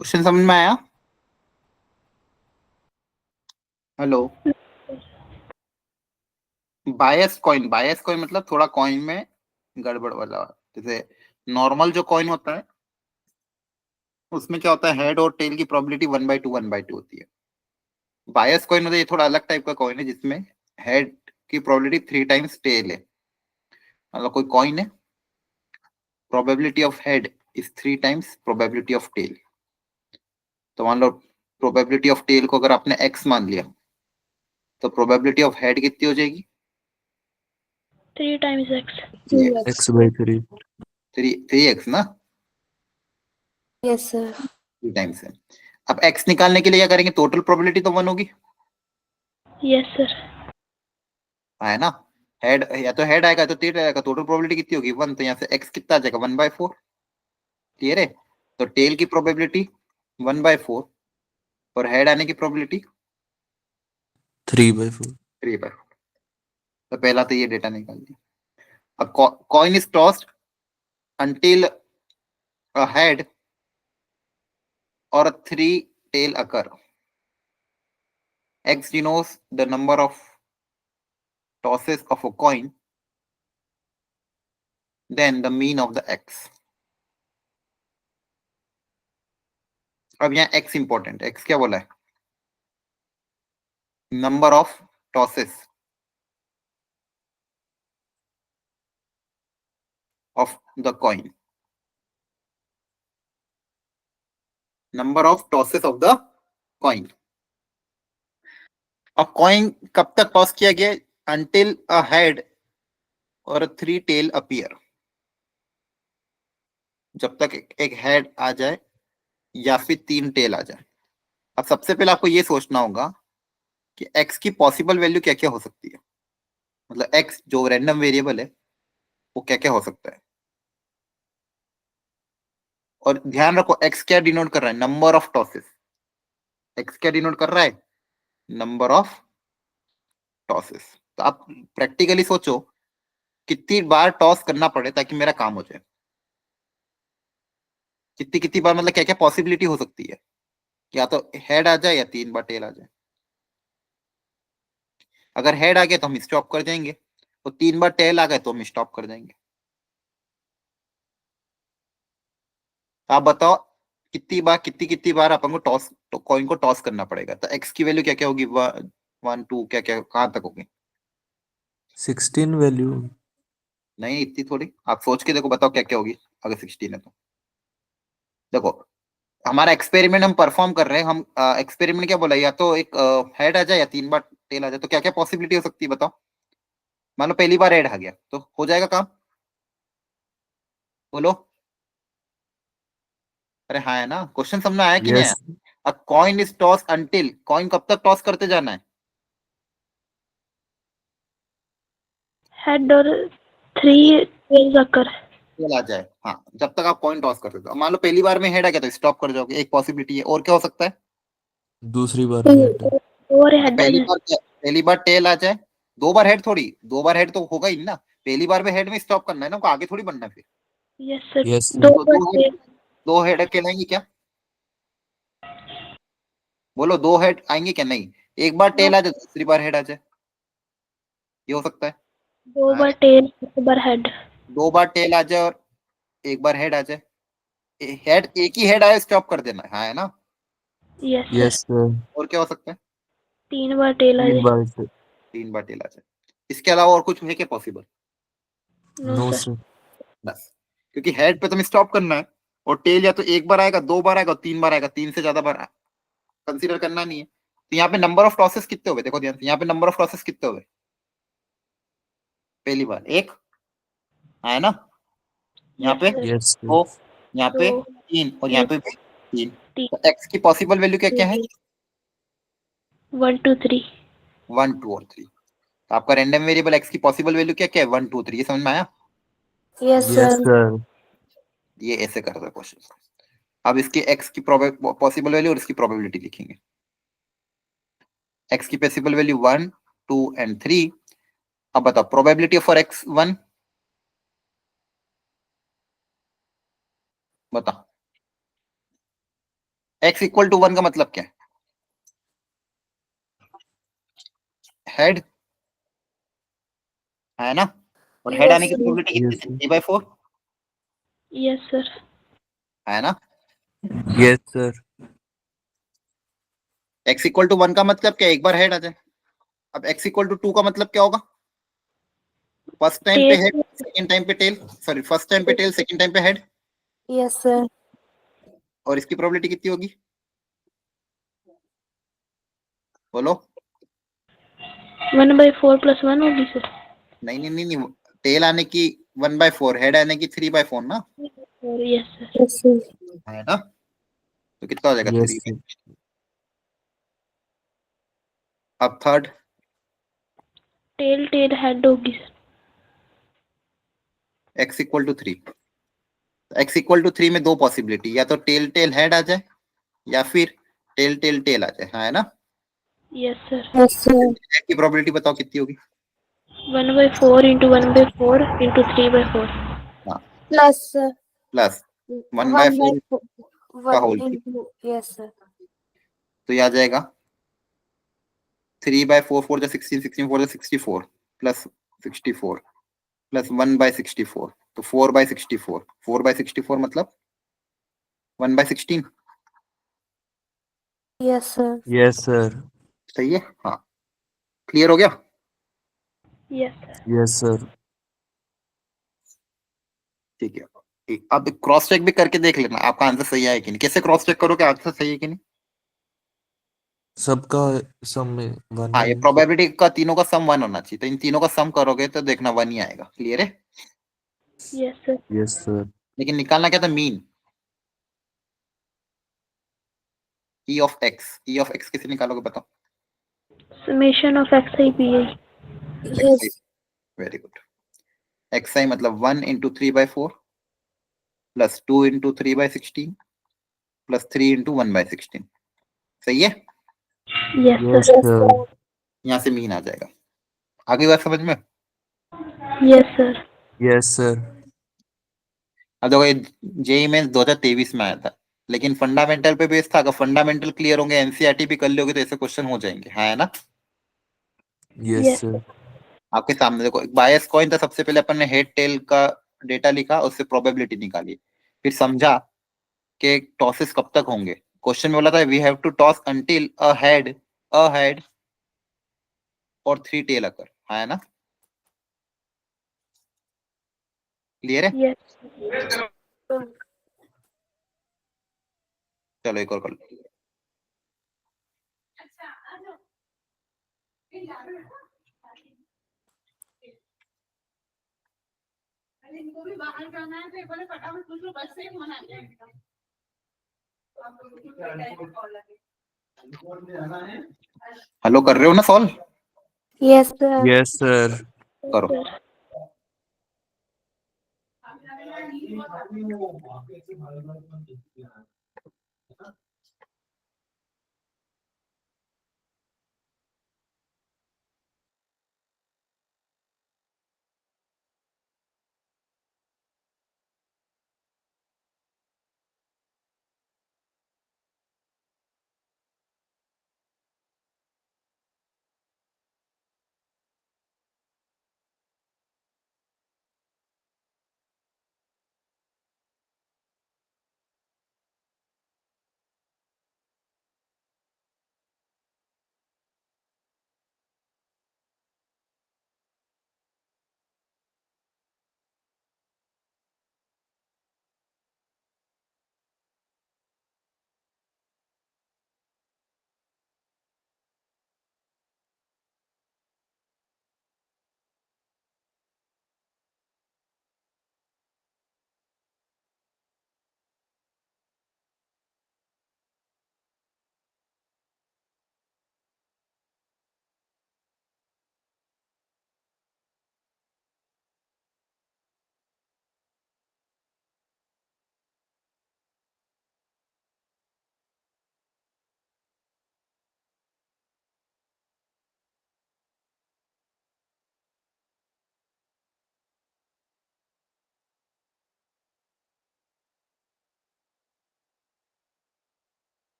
Question समझ में आया? हेलो। बायस कॉइन मतलब थोड़ा कॉइन में गड़बड़ वाला। जैसे नॉर्मल जो कॉइन होता है उसमें क्या होता है, हेड और टेल की प्रोबेबिलिटी 1/2 होती है। बायस कॉइन मतलब ये थोड़ा अलग टाइप का कॉइन है जिसमें हेड की प्रोबेबिलिटी 3 टाइम्स टेल है। मतलब कोई कॉइन है, probability of head is 3 times probability of tail. तो मान लो प्रोबेबिलिटी ऑफ टेल को अगर आपने एक्स मान लिया तो प्रोबेबिलिटी ऑफ हेड कितनी हो जाएगी? 3 times x. x/3। 3x ना, Yes, sir. 3 टाइम्स है। अब एक्स निकालने के लिए क्या करेंगे, टोटल प्रोबेबिलिटी तो 1 होगी, Yes, sir. है ना। हेड या तो हेड आएगा तो टेल आएगा, टोटल प्रोबेबिलिटी कितनी होगी 1, तो यहाँ से एक्स कितना आ जाएगा 1/4। क्लियर है? तो टेल की प्रोबेबिलिटी 1/4 और हेड आने की प्रोबेबिलिटी 3/4। 3/4। तो पहला तो ये डेटा निकाल दिया। अब coin is tossed until a head or a three tail occur. X denotes the number of tosses of a coin, then the mean of the x. अब यहाँ x इंपॉर्टेंट है। x क्या बोला है? Number of tosses of the coin. Number of tosses of the coin. अब coin कब तक toss किया गया? अंटिल अ हेड और थ्री टेल अपीयर। जब तक एक हेड आ जाए या फिर 3 टेल आ जाए। अब सबसे पहले आपको ये सोचना होगा कि x की पॉसिबल वैल्यू क्या क्या हो सकती है। मतलब x जो रैंडम वेरिएबल है वो क्या क्या हो सकता है। और ध्यान रखो x क्या डिनोट कर रहा है, नंबर ऑफ टॉसेस। x क्या डिनोट कर रहा है, नंबर ऑफ टॉसेस। तो आप प्रैक्टिकली सोचो कितनी बार टॉस करना पड़े ताकि मेरा काम हो जाए। कितनी कितनी बार मतलब क्या क्या पॉसिबिलिटी हो सकती है, या तो हेड आ जाए या 3 बार टेल आ जाए। अगर हेड आ गया तो हम स्टॉप कर जाएंगे, तो 3 बार टेल आ गए तो हम स्टॉप कर जाएंगे। आप बताओ कितनी कितनी बार अपन को टॉस तो कॉइन को टॉस करना पड़ेगा। तो एक्स की वैल्यू क्या क्या होगी, 1 2 क्या क्या कहाँ तक होगी? 16 वैल्यू। नहीं इतनी थोड़ी, आप सोच के देखो, बताओ क्या क्या होगी अगर 16 है तो। देखो हमारा एक्सपेरिमेंट हम परफॉर्म कर रहे हैं, हम एक्सपेरिमेंट क्या बोला, या तो एक हेड आ जाए या 3 बार टेल आ जाए। तो क्या क्या पॉसिबिलिटी हो सकती है बताओ। मान लो पहली बार हेड आ गया तो हो जाएगा काम, बोलो। अरे हाँ है ना, क्वेश्चन समझ में आया कि नहीं आया? Yes. A coin is toss until, coin कब तक टॉस करते जाना है? Head or 3 tails occur. Tell आ जाए, हाँ, जब तक आप कॉइन टॉस करते हो। मान लो पहली बार में हेड आ गया तो स्टॉप कर जाओगे, एक पॉसिबिलिटी है। और क्या हो सकता है? दूसरी बार Two हेड। or तो head is. पहली बार टेल आ जाए, 2 बार हेड थोड़ी, 2 बार हेड तो होगा ही ना। पहली बार में हेड में स्टॉप करना है ना, को आगे थोड़ी बढ़ना है फिर। Yes, sir. Yes sir. Two तो or tail. 2 हेड कहलाएंगे क्या? बोलो 2 हेड आएंगे क्या? नहीं। एक बार No. टेल आ जाए दूसरी बार हेड आ जाए, ये हो सकता है। 2 बार tail, 1 बार head. 2 बार टेल आ जाए और एक बार हेड आ जाए। हेड एक ही हेड आए स्टॉप कर देना है, हाँ है ना। Yes, sir. Yes sir. और क्या हो सकता है? 3 बार tail आ 3 जाए. बार से। 3 बार टेल आ जाए। इसके अलावा और कुछ है क्या possible? No, no sir. Sir. बस, क्योंकि हेड पे तुम्हें स्टॉप करना है और टेल या तो एक बार आएगा, 2 बार आएगा, 3 बार आएगा। 3 से ज्यादा बार कंसीडर करना नहीं है। तो यहाँ पे नंबर ऑफ टॉसेस कितने हुए, देखो ध्यान से, यहाँ पे नंबर ऑफ टॉसेस कितने हुए? पहली बार एक, हाँ है ना। यहाँ Yes, पे sir. Yes sir. 2, यहाँ पे 2, 3 और यहाँ 3, पे भी 3। 3, तो एक्स की पॉसिबल वैल्यू क्या क्या है? 1 2 3. 1 2 और 3। तो आपका रैंडम वेरिएबल एक्स की पॉसिबल वैल्यू क्या क्या है, 1 2 3। ये समझ में आया? Yes, yes sir. सर। ये ऐसे करता है क्वेश्चन। अब इसकी एक्स की पॉसिबल वैल्यू और इसकी प्रोबेबिलिटी लिखेंगे। एक्स की पॉसिबल वैल्यू 1 2 एंड 3। अब बताओ प्रोबेबिलिटी फॉर x1, बताओ। x इक्वल टू 1 का मतलब क्या है? हेड है ना, और हेड आने की Yes, प्रोबेबिलिटी कितनी Yes, थी? sir. 3/4 yes, sir. है ना. Yes, sir. x equal to 1 का मतलब क्या है? एक बार हेड आ जाए. अब x इक्वल टू 2 का मतलब क्या होगा? फर्स्ट टाइम पे हेड, Tail. सेकंड टाइम पे टेल. सॉरी, फर्स्ट टाइम पे टेल, सेकंड टाइम पे हेड. Yes, sir. और इसकी प्रोबेबिलिटी कितनी होगी? बोलो. 1/4 plus 1 होगी sir. नहीं नहीं नहीं नहीं, टेल आने की 1/4, हेड आने की 3/4 ना. Yes, sir. Yes, sir. है ना. तो कितना हो जाएगा? Yes, 3. sir. अब थर्ड. Tail head होगी sir. x equal to 3. x equal to 3 में दो पॉसिबिलिटी, या तो टेल टेल हेड आ जाए या फिर टेल टेल टेल आ जाए. हाँ, है ना. Yes, sir. Yes, sir. Head की प्रोबेबिलिटी बताओ कितनी होगी? 1/4 into 1/4 into 3/4. हाँ, Plus प्लस 1/4 1/4. का 1 होल. into. Yes, sir. तो ये आ जाएगा 3/4, 4 16, 16 4 64 प्लस 64 प्लस 1/64, तो 4/64. 4/64 मतलब 1/16. Yes, sir. Yes, sir. सही है. हाँ, क्लियर हो गया. Yes, sir. Yes, sir. ठीक है. अब क्रॉस चेक भी करके देख लेना आपका आंसर सही है कि नहीं. कैसे क्रॉस चेक करोगे आंसर सही है कि नहीं? सबका सम में 1 हाँ, है ये ना? प्रोबेबिलिटी का तीनों का सम 1 होना चाहिए, तो इन तीनों का सम करोगे तो देखना 1 ही आएगा. क्लियर है. Yes, sir. Yes, sir. लेकिन निकालना क्या था? मीन. ई ऑफ एक्स कैसे निकालोगे बताओ? Summation of xi/pi. X. Very good. X i मतलब 1 into 3/4 plus 2 into 3/16 plus 3 into 1/16. सही है. Yes, Yes, sir. sir. यहाँ से मीन आ जाएगा. आगे बात समझ में. Yes, sir. Yes, sir. अब देखो, ये जेई में 2023 में आया था, लेकिन फंडामेंटल पे बेस था. अगर फंडामेंटल क्लियर होंगे, एनसीईआरटी भी कर लोगे, तो ऐसे क्वेश्चन हो जाएंगे. हाँ, है ना. Yes, Yes, sir. आपके सामने देखो, एक बायस कॉइन था. सबसे पहले अपन ने हेड टेल का डेटा लिखा, उससे प्रोबेबिलिटी निकाली, फिर समझा कि टॉसेस कब तक होंगे. क्वेश्चन में बोला था we have to toss until a head और 3 टेल अकर. हाँ, है ना. क्लियर है. yes. चलो एक और कर लो. इनको भी बाहर जाना है, तो एक बार फटाफट पूछ लो, बस से ही फोन आ जाएगा. हेलो, कर रहे हो ना solve? Yes, sir. Yes, sir. करो.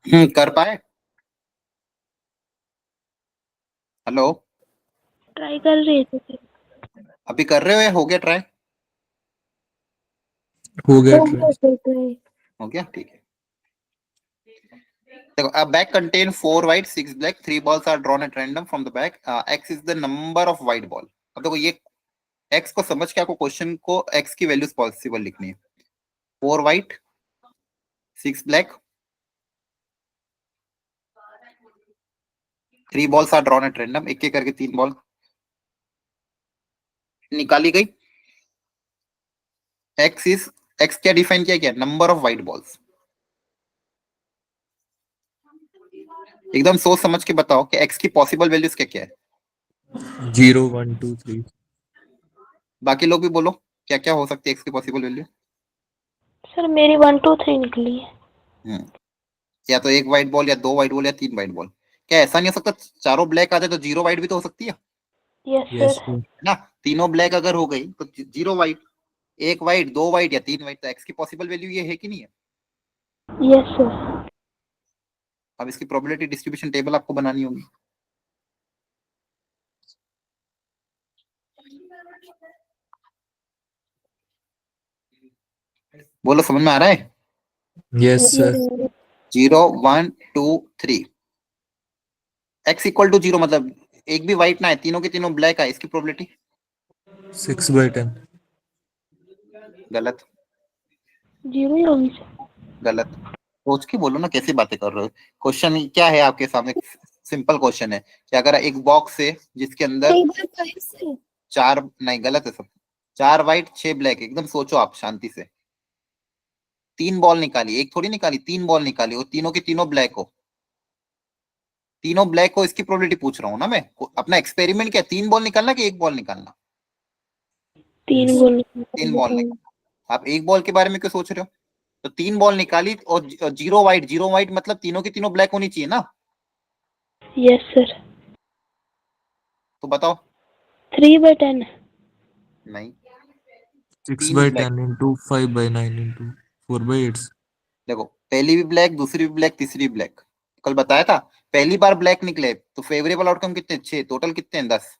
कर पाए? हेलो, ट्राई कर रहे थे सर। अभी कर रहे हो या हो गया ट्राई? हो गया हो ट्राई। गया सर ट्राई। हो गया, ठीक है। देखो, a bag contain 4 white 6 black 3 balls are drawn at random from the bag. X is the number of white ball. अब देखो ये x को समझ के आपको क्वेश्चन को x की वैल्यूज पॉसिबल लिखनी है। 4 white 6 black 3 balls are drawn at random, एक एक करके 3 बॉल निकाली गई। x क्या डिफाइन किया गया? Number of white balls. एकदम सोच समझ के बताओ कि x की पॉसिबल वैल्यूज क्या क्या है। 0 1 2 3। बाकी लोग भी बोलो क्या क्या हो सकती है x की पॉसिबल वैल्यू। सर मेरी 1 2 3 निकली है। या तो एक व्हाइट बॉल या दो व्हाइट बॉल या तीन व्हाइट बॉल। क्या ऐसा नहीं हो सकता चारों ब्लैक आ जाए तो जीरो व्हाइट भी तो हो सकती है यस यस सर। सर। ना? तीनों ब्लैक अगर हो गई तो जीरो व्हाइट, एक व्हाइट दो व्हाइट या तीन व्हाइट, तो एक्स की पॉसिबल वैल्यू ये है कि नहीं है? Yes sir. अब इसकी प्रोबेबिलिटी डिस्ट्रीब्यूशन टेबल आपको बनानी होगी। बोलो, समझ में आ रहा है? Yes yes sir. Sir. 0 1 2 3 x equal to zero, मतलब एक भी व्हाइट ना है, तीनों के तीनों ब्लैक है, इसकी प्रोबेबिलिटी 6/10। गलत। 0 ही होगी सर। गलत। सोच के बोलो ना, कैसी बातें कर रहे हो? क्वेश्चन क्या है आपके सामने? सिंपल क्वेश्चन है कि अगर एक बॉक्स है जिसके अंदर एक बार 5 से चार, नहीं गलत है सब, चार व्हाइट छह ब्लैक, एकदम सोचो आप शांति से। तीन बॉल निकाली, एक थोड़ी निकाली, तीन बॉल निकाली और तीनों की तीनों ब्लैक हो। तीनों ब्लैक हो, इसकी प्रोबेबिलिटी पूछ रहा हूँ ना मैं। अपना एक्सपेरिमेंट क्या, तीन बॉल निकालना कि एक बॉल निकालना? 3 बोल तीन बॉल निकालना। आप एक बॉल के बारे में क्यों सोच रहे हो? तो तीन बॉल निकाली और जीरो व्हाइट, जीरो व्हाइट मतलब तीनों की तीनों ब्लैक होनी चाहिए ना? Yes sir. तो बताओ। 3/10। नहीं, तीन ब्लैक। 6/10 into 5/9 into 4/8। देखो, पहली भी ब्लैक, दूसरी भी ब्लैक, तीसरी भी ब्लैक। कल बताया था, पहली बार ब्लैक निकले तो फेवरेबल आउटकम कितने? छह, टोटल कितने हैं? 10।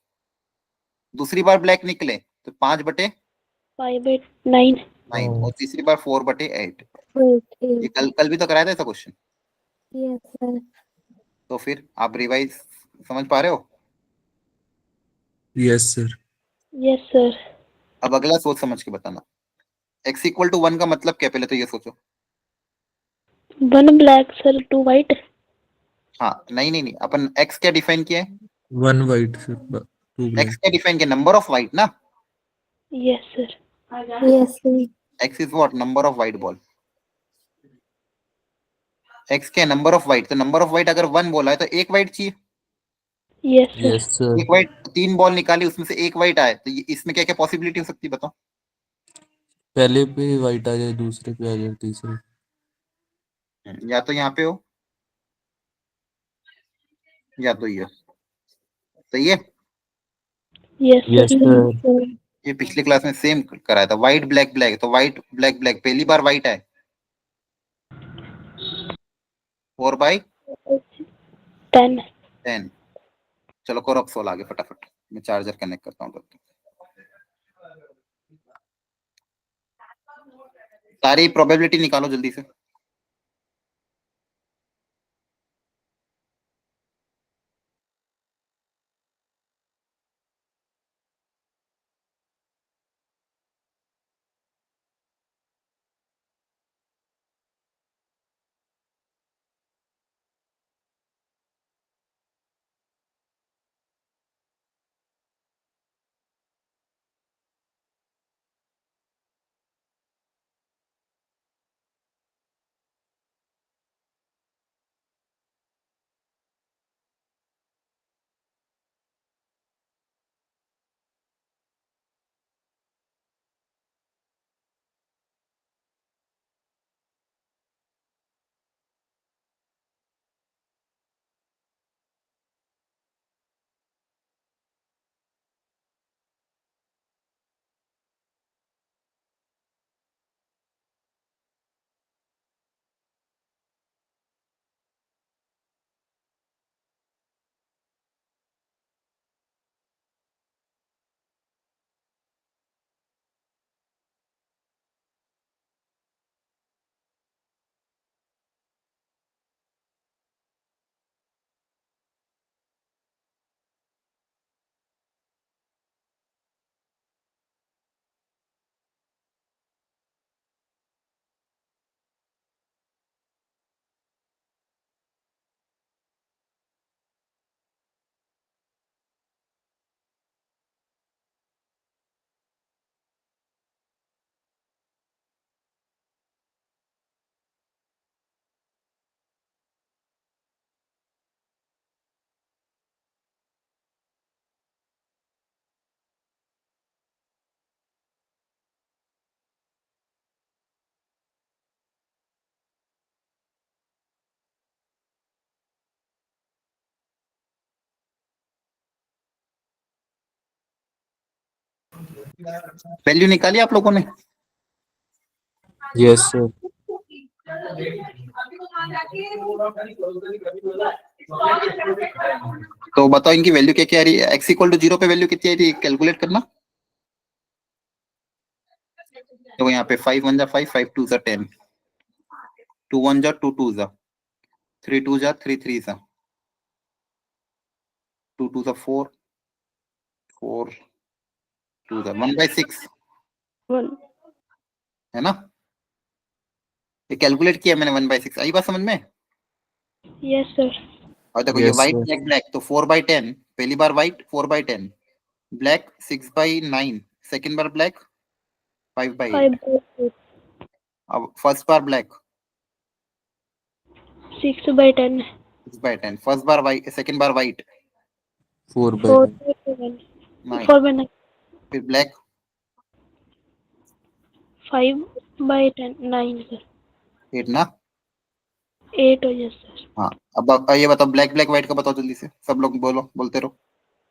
दूसरी बार ब्लैक निकले तो 5/9। 5/9, Oh, और तीसरी बार 4/8। ये ओके। कल कल भी तो कराया था ऐसा क्वेश्चन। Yes sir. तो फिर आप रिवाइज समझ पा रहे हो? yes sir। Yes sir. अब अगला सोच समझ के बताना। x इक्वल टू 1 का मतलब क्या, पहले तो ये सोचो। 1 ब्लैक सर 2 वाइट। हाँ, नहीं नहीं नहीं, अपन x क्या डिफाइन किया है? 1 white sir, 2 x black। क्या डिफाइन किया? नंबर ऑफ व्हाइट ना? Yes sir. Yes sir. x is what? Number of white ball. x क्या? Number of white. तो नंबर ऑफ व्हाइट अगर 1 बोला है तो एक व्हाइट चाहिए। Yes sir. yes sir। एक व्हाइट, तीन बॉल निकाली उसमें से एक व्हाइट आए, तो इसमें क्या क्या पॉसिबिलिटी हो सकती है बताओ? पहले पे white आ जाए, दूसरे पे आ जाए, तीसरे। या तो यहाँ पे हो या तो ये। सही है। Yes yes sir. sir। ये पिछली क्लास में सेम कराया था, व्हाइट ब्लैक ब्लैक, तो व्हाइट ब्लैक ब्लैक, पहली बार व्हाइट आए 10। 4/10। चलो करो अब सोल्व आगे फटाफट, मैं चार्जर कनेक्ट करता हूँ तब तक। सारी प्रोबेबिलिटी निकालो जल्दी से। वैल्यू निकाली आप लोगों ने? Yes sir. तो बताओ इनकी वैल्यू क्या क्या आ रही है। x इक्वल टू 0 पे वैल्यू कितनी आई थी, कैलकुलेट करना। तो यहाँ पे 5 1 जा 5, 5 2 जा 10, 2 1 जा 2 2 जा, 3 2 जा 3 3 जा, 2 2 जा 4, 4 2 जा 1/6 1 है ना। ये कैलकुलेट किया मैंने 1/6, आई बात समझ में। यस सर और देखो ये yes white sir. Black black, तो 4/10 पहली बार व्हाइट, 4/10 ब्लैक, 6/9 सेकेंड बार ब्लैक, 5/8। 5/8 अब फर्स्ट बार ब्लैक, 6/10 6/10 फर्स्ट बार व्हाइट, सेकेंड बार व्हाइट, 4/9। 4/7 9, 4/9 फिर ब्लैक 5/10 9 सर 8 ना। 8 हो यस सर हाँ अब ये बताओ ब्लैक ब्लैक व्हाइट का बताओ जल्दी से, सब लोग बोलो, बोलते रहो।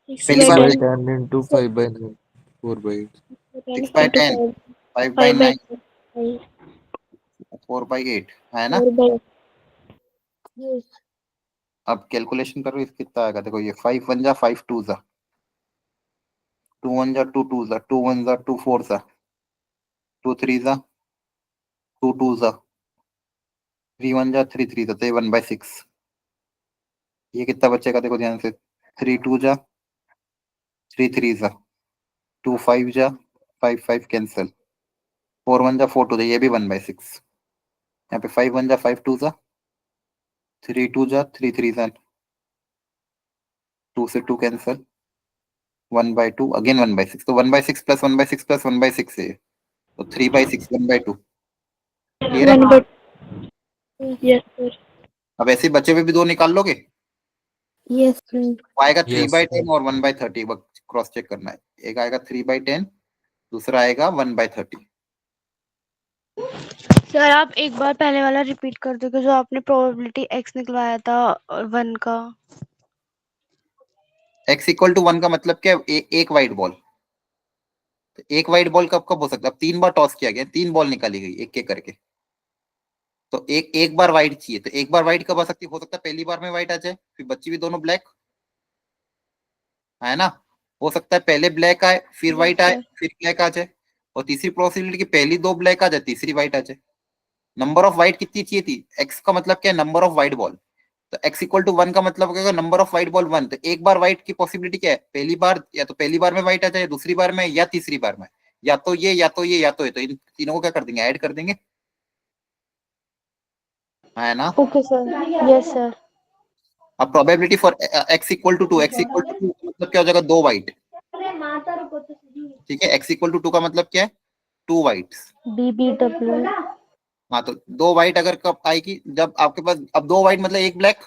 पहली बार 6 by6/10 10 into 5 by 9, 4/8। 6/10 5 5/9 5/9 4/8 है ना। 4/8 यस अब कैलकुलेशन करो इस कितना आएगा। देखो ये 5 1 जा 5 2 जा, 2 1 जा 2 2 जा, 2 1 जा 2 4 जा, 2 3 जा 2 2 जा, 3 1 जा 3 3 जा, तो ये 1/6। ये कितना बचेगा देखो ध्यान से, 3 2 जा 3 3 जा, 2 5 जा 5 5 कैंसिल, 4 1 जा 4 2 जा, ये भी 1/6। यहाँ पे 5 1 जा 5 2 जा, 3 2 जा 3 3 जा, 2 से 2 कैंसिल, 1/2 अगेन 1/6, तो 1/6 प्लस 1/6 प्लस 1/6 है, तो 3/6 1/2। क्लियर है। 1 यस सर अब ऐसे बचे हुए भी दो निकाल लोगे। यस सर वो आएगा three yes by sir. Ten और 1/30, क्रॉस चेक करना है। एक आएगा 3/10, दूसरा आएगा 1/30। सर आप एक बार पहले वाला रिपीट कर दोगे जो आपने प्रोबेबिलिटी x निकलवाया था 1 का। x इक्वल टू 1 का मतलब क्या है, एक वाइट बॉल। तो एक वाइट बॉल कब कब हो सकता है, अब 3 बार टॉस किया गया, 3 बॉल निकाली गई एक एक करके, तो एक एक बार वाइट चाहिए। तो एक बार वाइट कब आ सकती है, हो सकता है पहली बार में वाइट आ जाए, फिर बच्ची भी दोनों ब्लैक है ना। हो सकता है पहले ब्लैक आए फिर यस व्हाइट आए सर फिर ब्लैक आ जाए, और तीसरी पॉसिबिलिटी की पहली दो ब्लैक आ जाए तीसरी व्हाइट आ जाए। नंबर ऑफ व्हाइट कितनी चाहिए थी, एक्स का मतलब क्या है, नंबर ऑफ व्हाइट बॉल। तो x इक्वल टू 1 का मतलब क्या, नंबर ऑफ व्हाइट बॉल 1। तो एक बार व्हाइट की पॉसिबिलिटी क्या है, पहली बार, या तो पहली बार में व्हाइट आ जाए, दूसरी बार में, या तीसरी बार में, या तो ये या तो ये या तो ये। तो इन तीनों को क्या कर देंगे, ऐड कर देंगे, है ना। ओके सर यस सर अब probability for x equal to 2, x equal to 2 मतलब क्या हो जाएगा, दो व्हाइट। ठीक है, x इक्वल टू 2 का मतलब क्या है, 2 व्हाइट्स। BBW हाँ तो दो व्हाइट अगर कब आएगी, जब आपके पास, अब दो व्हाइट मतलब एक black,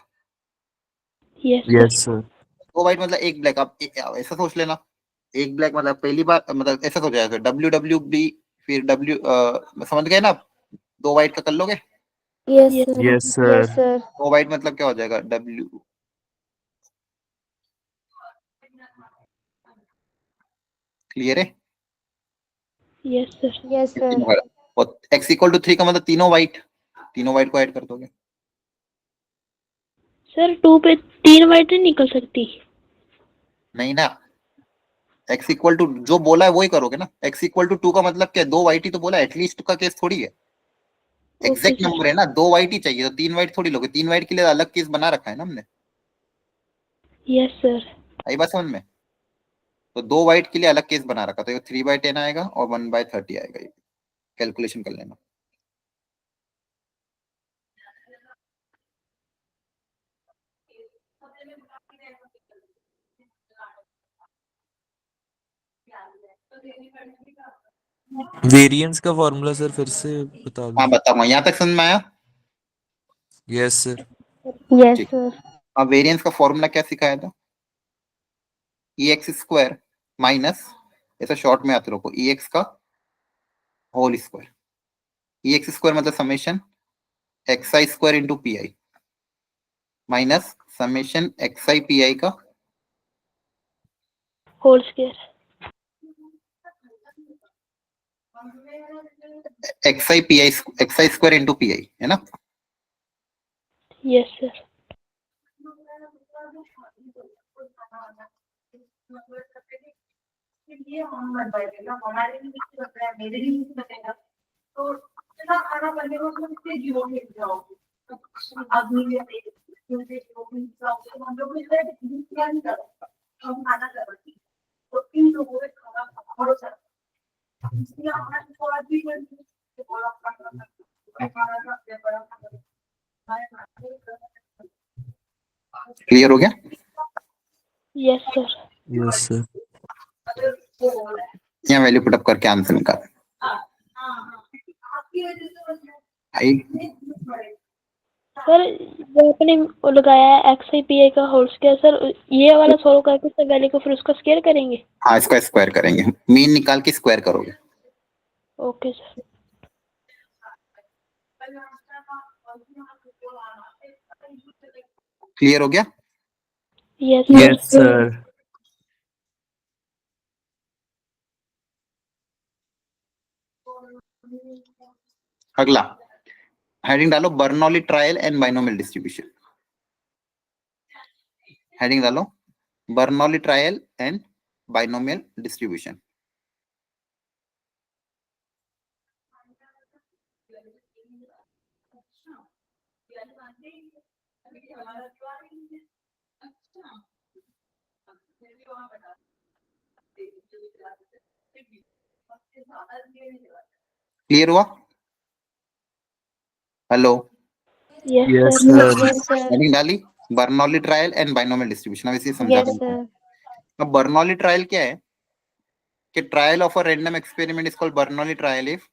yes yes sir sir. दो व्हाइट मतलब एक ब्लैक। आप ऐसा सोच लेना, एक ब्लैक मतलब पहली बार, मतलब ऐसा सोच जाएगा WWB, फिर W, समझ गए ना आप? दो व्हाइट का कर लोगे, yes yes sir yes yes sir. Sir दो व्हाइट मतलब क्या हो जाएगा, W। क्लियर है। यस सर यस सर और x इक्वल टू 3 का मतलब तीनों व्हाइट, तीनों व्हाइट को ऐड कर दोगे। सर 2 पे 3 वाइट नहीं निकल सकती। नहीं ना, x इक्वल टू जो बोला है वही करोगे ना। x इक्वल टू 2 का मतलब क्या है, दो व्हाइट ही तो बोला है, एटलीस्ट का केस थोड़ी है। ओके एग्जैक्ट सर नंबर है ना, दो व्हाइट ही चाहिए, तो तीन व्हाइट थोड़ी लोगे, तीन व्हाइट के लिए अलग केस बना रखा है ना हमने। यस सर आई बात समझ में। तो दो व्हाइट के लिए अलग केस बना रखा, तो 3/10 आएगा और 1/30 आएगा। कैलकुलेशन कर लेना। वेरिएंस का फॉर्मूला सर फिर से बता दो। हाँ बताऊंगा, यहाँ तक समझ में आया। Yes sir. यस ठीक। सर अब वेरिएंस का फॉर्मूला क्या सिखाया था, EX² माइनस, ऐसा शॉर्ट में आते रखो, EX का होल स्क्वायर। EX² मतलब summation XI² into PI minus summation XI PI का whole square x i square into p i, है ना? Yes sir. क्लियर हो गया? Yes sir. Yes sir. यहाँ वैल्यू पुटअप करके आंसर निकाल। आई सर जो आपने वो लगाया है एक्स आई पी आई का होल स्क्वायर, सर ये वाला सॉल्व करके सर वैल्यू को फिर उसका स्क्वायर करेंगे? हाँ, इसका स्क्वायर करेंगे, मीन निकाल के स्क्वायर करोगे। Okay sir. क्लियर हो गया? Yes yes sir. अगला हेडिंग डालो, Bernoulli trial and binomial distribution. Heading डालो, Bernoulli trial and binomial distribution. Clear हुआ? Hello, yes yes sir. Sir. Yes sir. Heading डाली, Bernoulli trial and binomial distribution. अब इसे समझा यस देता हूं। सर। अब बर्नौली ट्रायल क्या है कि trial of a random experiment is called Bernoulli trial if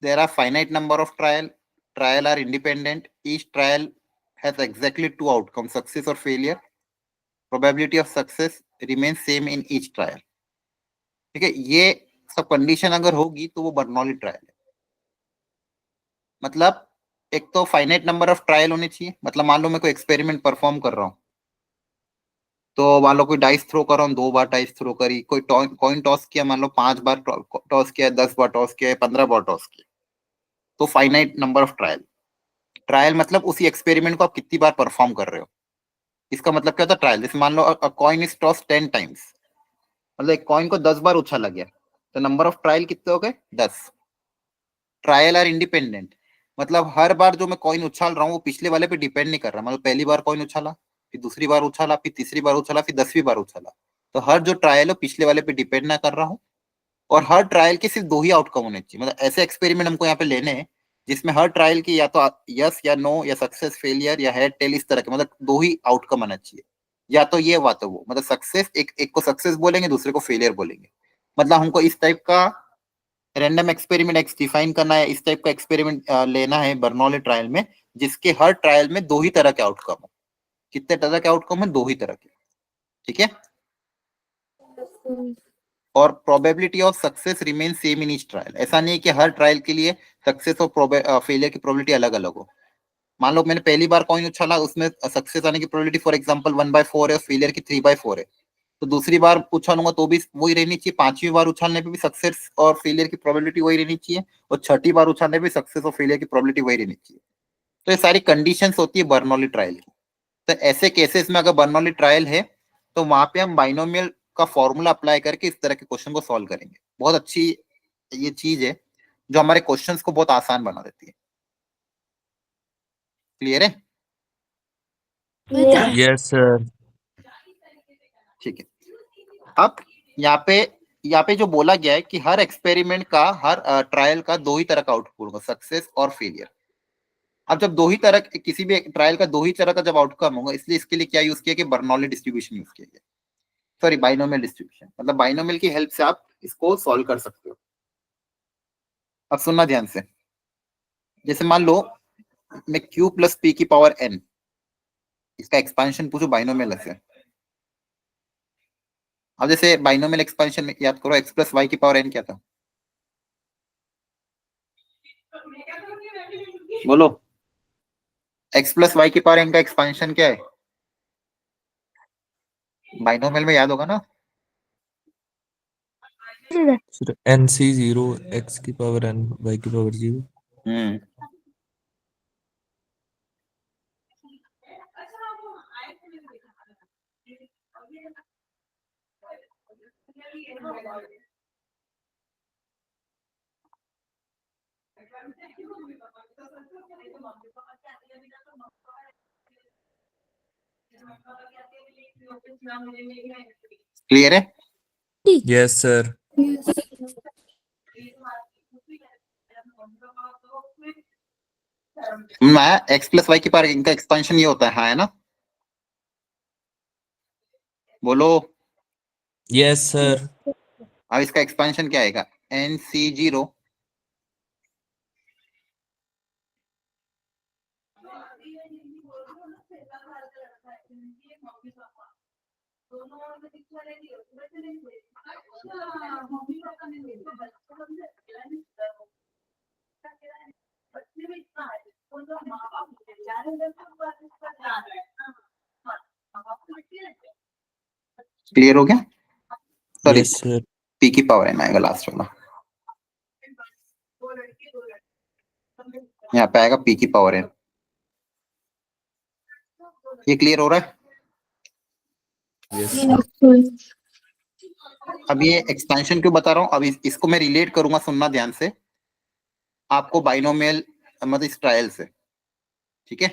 there are finite number of trial are independent, each trial has exactly two outcomes, success or failure, probability of success remains same in each trial। ठीक है, ये सब condition अगर होगी तो वो Bernoulli trial है। मतलब एक तो फाइनाइट नंबर ऑफ ट्रायल होने चाहिए, मतलब मान लो मैं कोई एक्सपेरिमेंट परफॉर्म कर रहा हूँ, तो मान लो कोई डाइस थ्रो कर रहा हूँ, 2 बार डाइस थ्रो करी, कोई कॉइन टॉस किया, मान लो 5 बार टॉस किया, 10 बार टॉस किया, 15 बार टॉस किया, तो finite number of trial. Trial मतलब उसी एक्सपेरिमेंट को आप कितनी बार परफॉर्म कर रहे हो, इसका मतलब क्या होता है ट्रायल। जैसे मान लो कॉइन इज टॉस 10 टाइम्स, मतलब एक कॉइन को 10 बार उछाला गया, तो नंबर ऑफ ट्रायल कितने हो गए? 10। ट्रायल आर इंडिपेंडेंट, मतलब हर बार जो मैं कॉइन उछाल रहा हूँ वो पिछले वाले पे डिपेंड नहीं कर रहा। मतलब पहली बार कॉइन उछाला, फिर दूसरी बार उछाला, फिर तीसरी बार उछाला, फिर 10वीं बार उछाला, तो हर जो ट्रायल है पिछले वाले पे डिपेंड ना कर रहा हूँ। और हर ट्रायल के सिर्फ 2 ही आउटकम होने चाहिए। मतलब ऐसे एक्सपेरिमेंट हमको यहाँ पे लेने हैं जिसमें हर ट्रायल की या तो यस या नो या सक्सेस फेलियर या हेड टेल, इस तरह के, मतलब 2 ही आउटकम आना चाहिए। या तो ये हुआ तो वो, मतलब सक्सेस, एक को सक्सेस बोलेंगे, दूसरे को फेलियर बोलेंगे। मतलब हमको इस टाइप का रैंडम एक्सपेरिमेंट एक्स डिफाइन करना है, इस टाइप का एक्सपेरिमेंट लेना है बर्नौली ट्रायल में, जिसके हर ट्रायल में 2 ही तरह के आउटकम हो। कितने तरह के आउटकम है? 2 ही तरह के। ठीक है, और probability of success remain same in each trial. ऐसा नहीं है कि हर ट्रायल के लिए सक्सेस और फेलियर की प्रोबेबिलिटी अलग अलग हो। मान लो मैंने पहली बार कॉइन उछाला, उसमें सक्सेस आने की प्रोबेबिलिटी फॉर एग्जांपल 1/4 है, और फेलियर की 3/4 है, तो दूसरी बार उछालूंगा तो भी वही रहनी चाहिए, 5वीं बार उछालने पे भी सक्सेस और फेलियर की प्रोबेबिलिटी वही रहनी चाहिए, और 6ठी बार उछालने पे सक्सेस और फेलियर की प्रोबेबिलिटी वही रहनी चाहिए। तो ये सारी कंडीशंस होती है बर्नौली ट्रायल की। तो ऐसे केसेस में अगर बर्नौली ट्रायल है तो वहां पे हम बाइनोमियल का फॉर्मूला अप्लाई करके इस तरह के क्वेश्चन को सॉल्व करेंगे। बहुत अच्छी ये चीज है जो हमारे क्वेश्चंस को बहुत आसान बना देती है। क्लियर है? Yes yes sir. ठीक है। अब यहाँ पे जो बोला गया है कि हर एक्सपेरिमेंट का, हर ट्रायल का 2 ही तरह का आउटपुट होगा, सक्सेस और फेलियर। अब जब 2 ही तरह, किसी भी ट्रायल का 2 ही तरह का जब आउटकम होगा, इसलिए इसके लिए क्या यूज किया कि बर्नौली डिस्ट्रीब्यूशन यूज किया गया, सॉरी बाइनोमियल डिस्ट्रीब्यूशन। मतलब बाइनोमियल की हेल्प से आप इसको सॉल्व कर सकते हो। अब सुनना ध्यान से, जैसे मान लो मैं q प्लस पी की पावर n, इसका एक्सपेंशन पूछो बाइनोमियल से। अब जैसे बाइनोमियल एक्सपेंशन में याद करो, x प्लस वाई की पावर n क्या था? बोलो, x प्लस वाई की पावर n का एक्सपेंशन क्या है? बाइनोमियल में याद होगा ना? सर NC 0 x की पावर n y की पावर 0। क्लियर है? Yes sir. मैं x प्लस वाई की पावर इनका एक्सपेंशन ये होता है, हाँ है ना? बोलो। Yes sir. अब इसका एक्सपेंशन क्या आएगा? NC0 क्लियर हो गया? Sorry, yes sir. p की पावर n आएगा लास्ट वाला, यहाँ पे आएगा p की पावर n। ये क्लियर हो रहा है? Yes sir. अब ये एक्सपेंशन क्यों बता रहा हूँ, अब इसको मैं रिलेट करूंगा, सुनना ध्यान से, आपको बाइनोमियल मतलब इस ट्रायल से, ठीक है?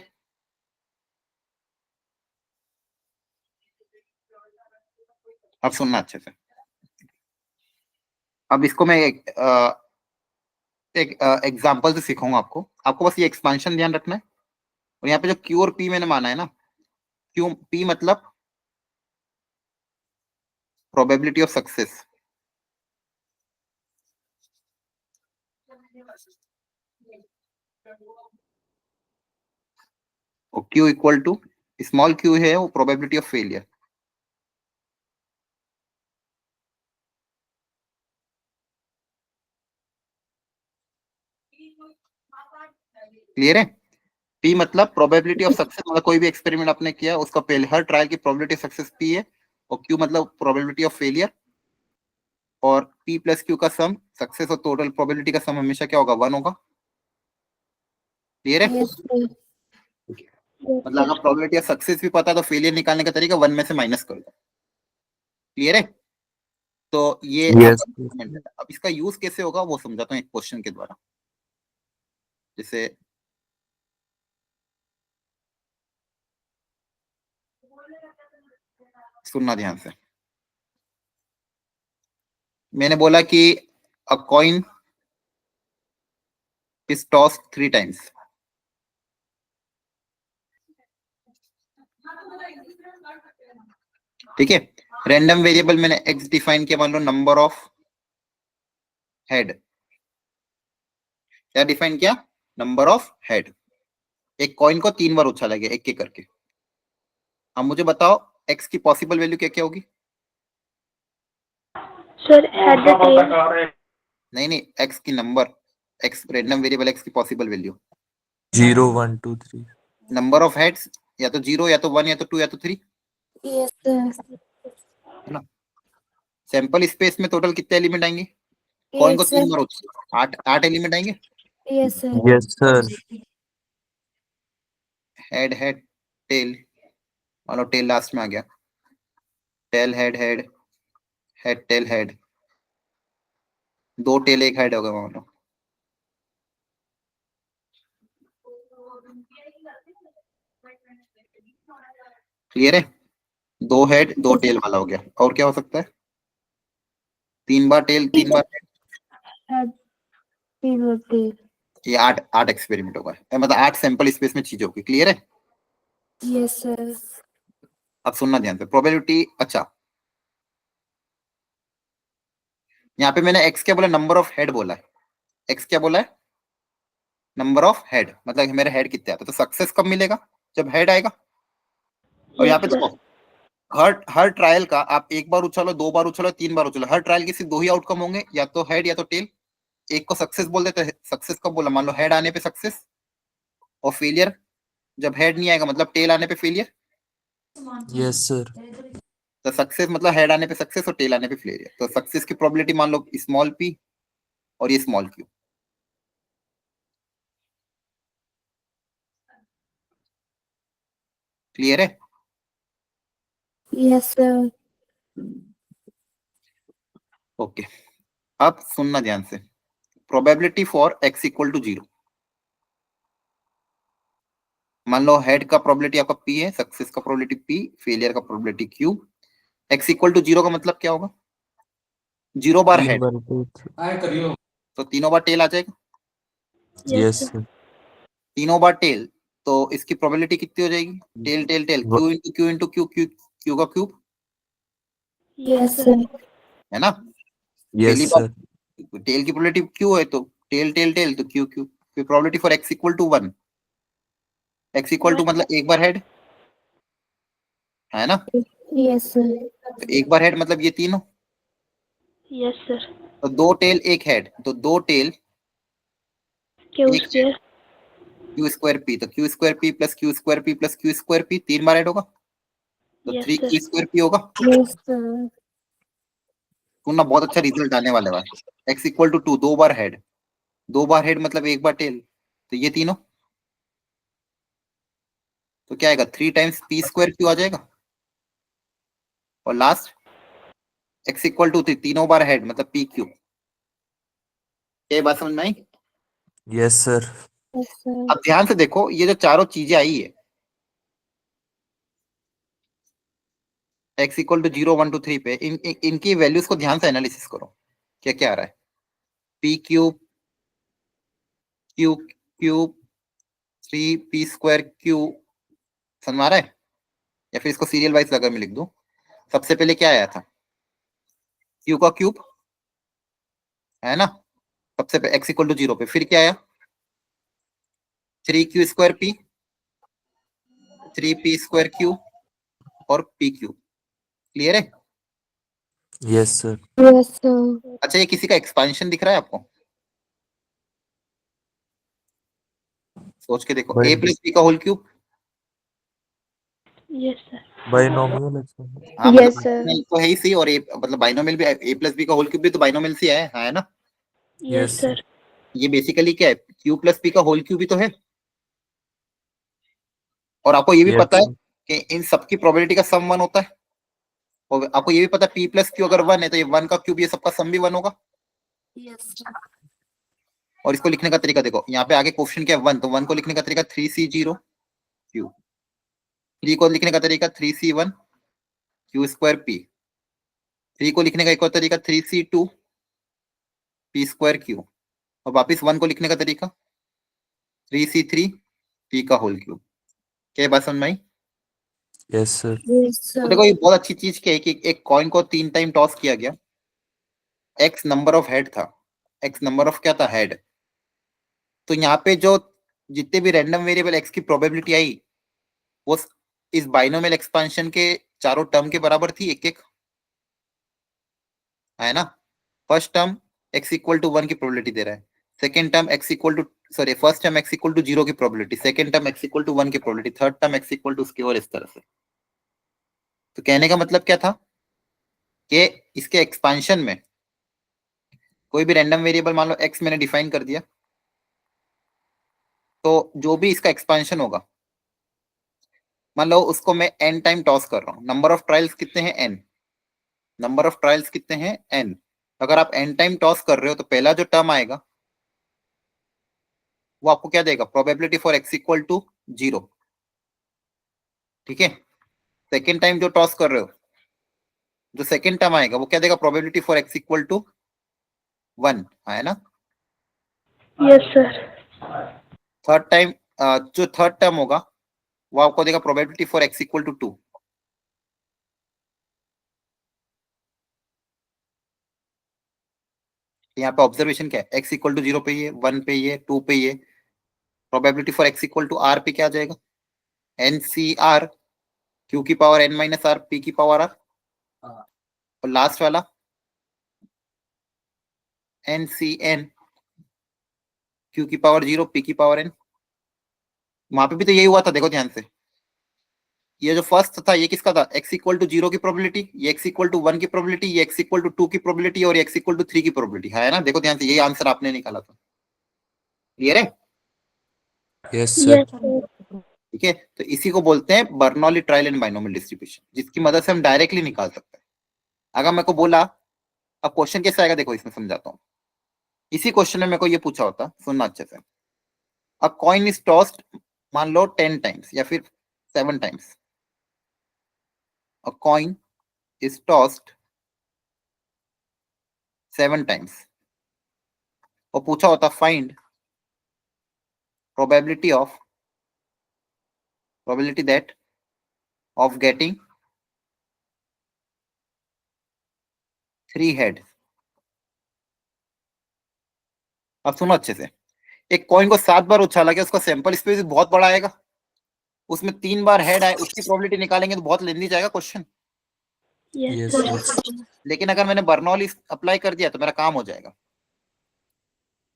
अब सुनना अच्छे से। अब इसको मैं एक एग्जांपल से सिखाऊंगा आपको। आपको बस ये एक्सपेंशन ध्यान रखना है, और यहाँ पे जो Q और P मैंने माना है ना, Q P मतलब प्रोबेबिलिटी ऑफ सक्सेस, और Q equal to small q है वो प्रोबेबिलिटी ऑफ फेलियर। क्लियर है? P मतलब प्रोबेबिलिटी ऑफ सक्सेस, मतलब कोई भी एक्सपेरिमेंट आपने किया उसका पहले हर ट्रायल की प्रोबेबिलिटी ऑफ सक्सेस P है, और Q मतलब प्रोबेबिलिटी ऑफ फेलियर, और P प्लस Q का सम, सक्सेस और टोटल प्रोबेबिलिटी का सम हमेशा क्या होगा? 1 होगा। क्लियर है? मतलब अगर प्रोबेबिलिटी ऑफ सक्सेस भी पता है तो फेलियर निकालने का तरीका 1 में से माइनस कर दो। क्लियर है? तो ये यस अब इसका यूज कैसे होगा वो समझाता हूँ एक क्वेश्चन के द्वारा। जैसे सुनना ध्यान से, मैंने बोला कि अ कॉइन इज टॉस्ड 3 टाइम्स। ठीक है? रैंडम वेरिएबल मैंने x डिफाइन किया, मान लो नंबर ऑफ हेड। क्या डिफाइन किया? Number of head. एक कॉइन को 3 बार उछाला गया एक एक करके। अब मुझे बताओ x की पॉसिबल वैल्यू क्या क्या होगी? Sir head tail. नहीं, x की number, x random variable x की possible value 0 1 2 3। Number of heads या तो 0 या तो 1 या तो 2 या तो 3, यस सर। है ना? सैंपल स्पेस में टोटल कितने एलिमेंट आएंगे? कॉइन को 3 बार उछाला, 8 एलिमेंट आएंगे। Yes sir. Yes sir. Head head tail, मान लो टेल लास्ट में आ गया, tail head head head tail head, 2 tail 1 head होगा मान लो। क्लियर है? 2 हेड 2 टेल वाला हो गया। और क्या हो सकता है? 3 बार टेल 3 बार head, ये 8 एक्सपेरिमेंट होगा, मतलब 8 सैंपल स्पेस में चीजें होगी। क्लियर है? Yes sir. अब सुनना ध्यान से, प्रोबेबिलिटी। अच्छा, यहाँ पे मैंने x क्या बोला? नंबर ऑफ हेड बोला है। x क्या बोला है? नंबर ऑफ हेड, मतलब मेरे हेड कितने आते हैं। तो सक्सेस कब मिलेगा? जब हेड आएगा। और यहाँ पे देखो, हर ट्रायल का आप 1 बार उछालो, 2 बार उछालो, 3 बार उछालो, हर ट्रायल के सिर्फ 2 ही आउटकम होंगे, या तो हेड या तो टेल। एक को सक्सेस बोल देते हैं। सक्सेस कब बोला? मान लो हेड आने पे सक्सेस, और फेलियर जब हेड नहीं आएगा मतलब टेल आने पे फेलियर। Yes sir. तो सक्सेस मतलब हेड आने पे सक्सेस और टेल आने पे फेलियर। तो सक्सेस की प्रोबेबिलिटी मान लो स्मॉल पी और ये स्मॉल क्यू। क्लियर है? Yes sir. ओके, अब सुनना ध्यान से। Probability for x equal to 0। मान लो हेड का प्रोबेबिलिटी आपका p है, सक्सेस का प्रोबेबिलिटी p, फेलियर का probability q। x equal to 0 का मतलब क्या होगा? 0 बार हेड 3/2। तो तीनों बार टेल आ जाएगा। Yes yes sir. सर। तीनों बार टेल, तो इसकी प्रोबेबिलिटी कितनी हो जाएगी? Tail tail tail, q into q into q, q का cube, yes yes sir. Sir. है ना? यस पहली बार सर। टेल की प्रोबेबिलिटी q है तो टेल टेल टेल तो क्यू क्यू। फिर probability for x equal to 1। x equal to मतलब एक बार हेड, है ना? Yes sir. तो एक बार हेड मतलब ये तीनों, यस सर। तो दो टेल एक हेड, तो दो टेल क्यू एक स्क्वायर। क्यू स्क्वायर पी, तो q square p plus q square p plus q square p 3 बार ऐड होगा, तो yes 3 sir. Q square p होगा। Yes sir. सुनना, बहुत अच्छा रिजल्ट आने वाला है। एक्स इक्वल टू 2, 2 बार हेड, 2 बार हेड मतलब एक बार टेल, तो ये तीनों, तो क्या आएगा? 3 टाइम्स पी स्क्वायर क्यू आ जाएगा। और लास्ट एक्स इक्वल टू 3, तीनों बार हेड मतलब पी क्यू। ये बात समझ में आई? Yes sir. Yes sir. अब ध्यान से देखो, ये जो चारों चीजें आई है, एक्स इक्वल टू 0 1 2 3 पे, इनकी वैल्यूज को ध्यान से एनालिसिस करो। क्या क्या आ रहा है? P cube, Q cube, 3 P square Q. समझ में आ रहा है? या फिर इसको सीरियल वाइज अगर मैं लिख दूं, सबसे पहले क्या आया था? क्यू का क्यूब, है ना? सबसे पहले एक्स इक्वल टू 0 पे। फिर क्या आया? 3 Q square p, 3 P square Q और पी क्यू। क्लियर है? Yes sir. Yes sir. अच्छा, ये किसी का एक्सपांशन दिख रहा है आपको? सोच के देखो, ए प्लस बी का whole cube. Yes sir. Binomial expansion. हाँ मतलब यस सर। बाइनोमियल तो है ही सही, और ए मतलब बाइनोमियल भी, ए प्लस बी का होल क्यूब भी तो बाइनोमियल से है, हाँ, है ना? Yes yes sir. ये बेसिकली क्या है? क्यू प्लस पी का होल क्यूब भी तो है। और आपको ये भी यस पता है सर। कि इन सबकी प्रोबेबिलिटी का सम 1 होता है। और आपको ये भी पता है पी प्लस क्यू अगर 1 है तो ये 1 का क्यूब, ये सबका सम भी 1 होगा। Yes sir. और इसको लिखने का तरीका देखो, यहाँ पे आगे क्वेश्चन क्या है? 1, तो 1 को लिखने का तरीका 3c0 क्यू। 3 को लिखने का तरीका 3c1 क्यू स्क्वायर पी। 3 को लिखने का एक और तरीका 3c2 पी स्क्वायर क्यू। और वापिस 1 को लिखने का तरीका 3c3 पी का होल क्यूब। क्या बात समझ में आई? Yes sir. यस तो सर। देखो, ये बहुत अच्छी चीज क्या है कि एक कॉइन को 3 टाइम टॉस किया गया, एक्स नंबर ऑफ हेड था, एक्स नंबर ऑफ क्या था? हेड। तो यहाँ पे जो जितने भी रैंडम वेरिएबल एक्स की प्रोबेबिलिटी आई, वो इस बाइनोमियल एक्सपांशन के चारों टर्म के बराबर थी, एक एक, है ना? First term x equal to 1 की प्रोबेबिलिटी दे रहा है, second term x equal to, sorry, first term x equal to 0 की probability, second term x equal to 1 की probability, third term x equal to उसके, और इस तरह से। तो कहने का मतलब क्या था कि इसके एक्सपांशन में कोई भी रैंडम वेरिएबल, मान लो एक्स मैंने डिफाइन कर दिया, तो जो भी इसका एक्सपांशन होगा, मान लो उसको मैं n टाइम टॉस कर रहा हूँ। नंबर ऑफ ट्रायल्स कितने हैं? n। नंबर ऑफ ट्रायल्स कितने हैं? n। अगर आप n टाइम टॉस कर रहे हो तो पहला जो टर्म आएगा वो आपको क्या देगा? Probability for x equal to 0। ठीक है? सेकेंड टाइम जो टॉस कर रहे हो, जो सेकेंड टर्म आएगा वो क्या देगा? Probability for x equal to 1, है ना? Yes sir. थर्ड टाइम, जो थर्ड टर्म होगा वो आपको देगा probability for x equal to 2। यहाँ पे ऑब्जर्वेशन क्या है? x इक्वल टू 0 पे ये, 1 पे ये, 2 पे ये। Probability for x equal to r पे क्या आ जाएगा? NCR, q की power n minus r, p की पावर r। और लास्ट वाला NCN, q की पावर 0, p की पावर n। वहां पे भी तो यही हुआ था, देखो ध्यान से। ये जो फर्स्ट था ये किसका था, x इक्वल टू 0 की प्रोबेबिलिटी, ये x इक्वल टू 1 की प्रोबेबिलिटी, ये x इक्वल टू 2 की प्रोबेबिलिटी और ये x इक्वल टू 3 की प्रोबेबिलिटी है ना। देखो ध्यान से, यही आंसर आपने निकाला था। क्लियर है? Yes sir. Yes sir. ठीक है, तो इसी को बोलते हैं Bernoulli trial and binomial distribution, जिसकी मदद से हम डायरेक्टली निकाल सकते हैं। अगर मेरे को बोला, अब क्वेश्चन कैसे आएगा देखो, इसमें समझाता हूँ। इसी क्वेश्चन में मेरे को ये पूछा होता, सुनना अच्छे से। अ कॉइन इज टॉस्ड, मान लो 10 टाइम्स या फिर 7 times. A coin is tossed 7 times और पूछा होता find probability that of getting 3 head। अब सुनो अच्छे से, एक कॉइन को 7 बार उछाला गया, उसका सैंपल स्पेस बहुत बड़ा आएगा, उसमें 3 बार हेड आए, उसकी प्रोबेबिलिटी निकालेंगे तो बहुत लेंदी जाएगा question. Yes yes sir. Sir. लेकिन अगर मैंने बर्नौली अप्लाई कर दिया तो मेरा काम हो जाएगा।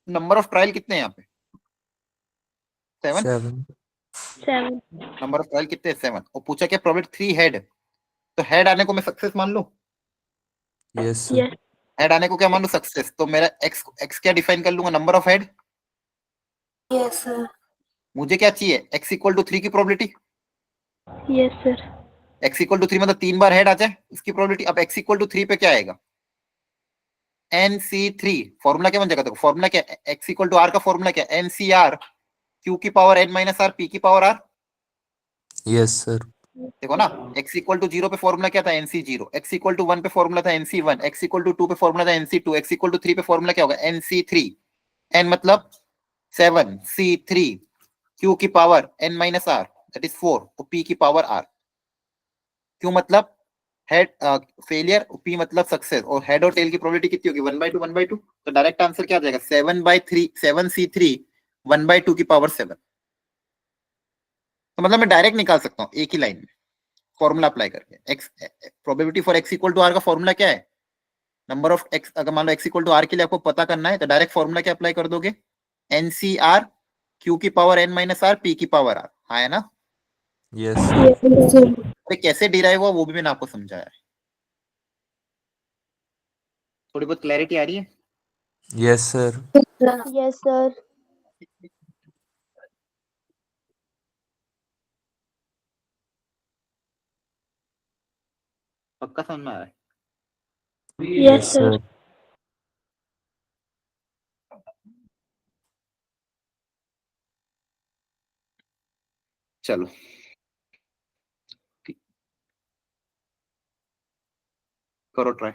नंबर ऑफ ट्रायल कितने हैं यहाँ पे, 7। 7। 7। नंबर ऑफ ट्रायल कितने, 7। और पूछा क्या प्रोबेबिलिटी 3 हेड, तो हेड आने को मैं सक्सेस मान लूं। Yes sir. यस हेड आने को क्या मान लूं, सक्सेस। तो मेरा एक्स क्या डिफाइन कर लूंगा, number of head. Yes, sir. मुझे क्या चाहिए, x इक्वल टू 3 की probability. Yes sir. x equal to 3 मतलब 3 बार हेड आ जाए उसकी प्रोबेबिलिटी। अब x इक्वल टू 3 पे क्या आएगा, NC3। फॉर्मूला क्या बन जाएगा, देखो फॉर्मूला क्या, x इक्वल टू r का फॉर्मूला क्या, NCr q की power n minus r p की पावर r। Yes sir. देखो ना, x इक्वल टू 0 पे फॉर्मूला क्या था, NC0। x इक्वल टू 1 पे फॉर्मूला था NC1। x इक्वल टू 2 पे फॉर्मूला था NC2। x इक्वल टू 3 पे फॉर्मूला क्या होगा, NC3। n मतलब 7, C3, q की power n minus r that is 4 और p की पावर r। q मतलब हेड फेलियर, p मतलब सक्सेस, और हेड और टेल की प्रोबेबिलिटी कितनी होगी, 1/2 1/2। तो डायरेक्ट आंसर क्या आ जाएगा, 7/3 7C3 1/2 की पावर 7। तो मतलब मैं डायरेक्ट निकाल सकता हूँ एक ही लाइन में फॉर्मूला अप्लाई करके। X probability for x equal to r का फॉर्मूला क्या है, नंबर ऑफ x। अगर मान लो x इक्वल टू r के लिए आपको पता करना है तो डायरेक्ट फॉर्मूला क्या अप्लाई कर दोगे, NCr q की power n minus r p की पावर r। हाँ है ना। Yes sir. Yes, sir. अरे कैसे डिराइव हुआ वो भी मैंने आपको समझाया है। थोड़ी बहुत क्लैरिटी आ रही है। Yes sir. Yes sir. पक्का समझ में आ रहा है। Yes yes sir. सर। चलो करो ट्राई।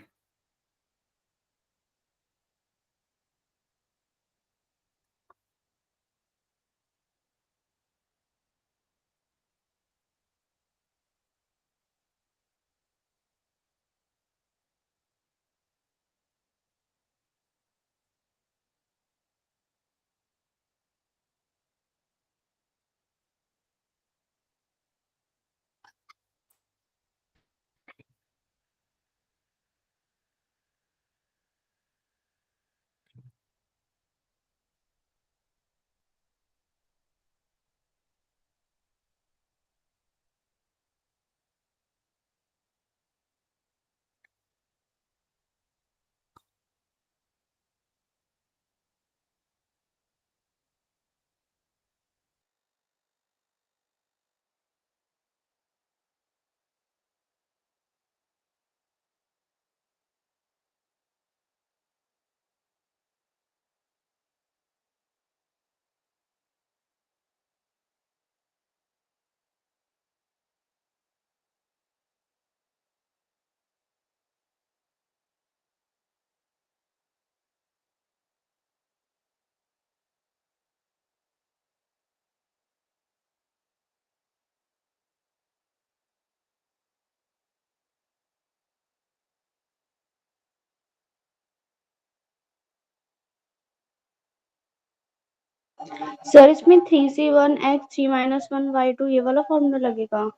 सर इसमें 3C1x 3-1y2 ये वाला फॉर्मूला लगेगा।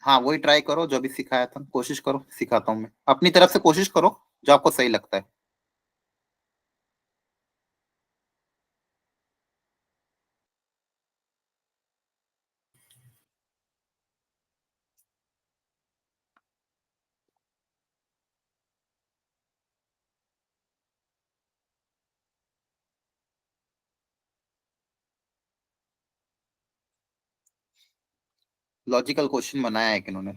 हाँ वही ट्राई करो जो भी सिखाया था, कोशिश करो, सिखाता हूँ मैं अपनी तरफ से, कोशिश करो जो आपको सही लगता है। लॉजिकल क्वेश्चन बनाया है कि इन्होंने।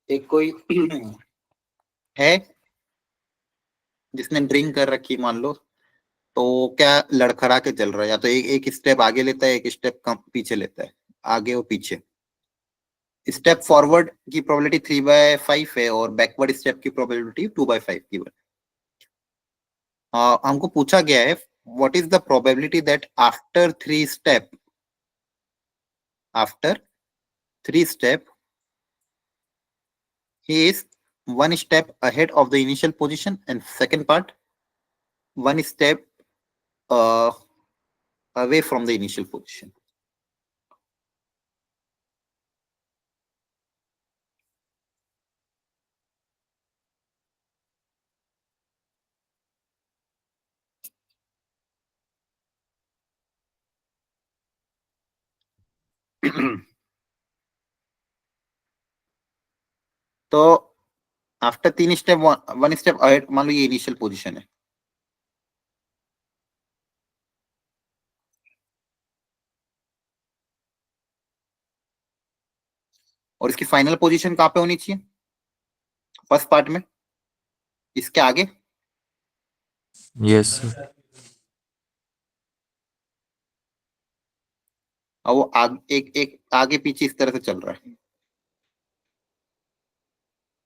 एक कोई है जिसने ड्रिंक कर रखी मान लो, तो क्या लड़खड़ा के चल रहा है, या तो एक स्टेप आगे लेता है, एक स्टेप कम पीछे लेता है, आगे और पीछे। स्टेप फॉरवर्ड की प्रोबेबिलिटी 3/5 है और बैकवर्ड स्टेप की प्रोबेबिलिटी 2/5 की है। हमको पूछा गया है what is the probability that after three step he is one step ahead of the initial position, and second part, one step uh, away from the initial position. तो after 3 step one step ahead मान लो ये initial position है, और इसकी final position कहाँ पे होनी चाहिए? फर्स्ट पार्ट में, इसके आगे। Yes sir. और वो एक एक आगे पीछे इस तरह से चल रहा है।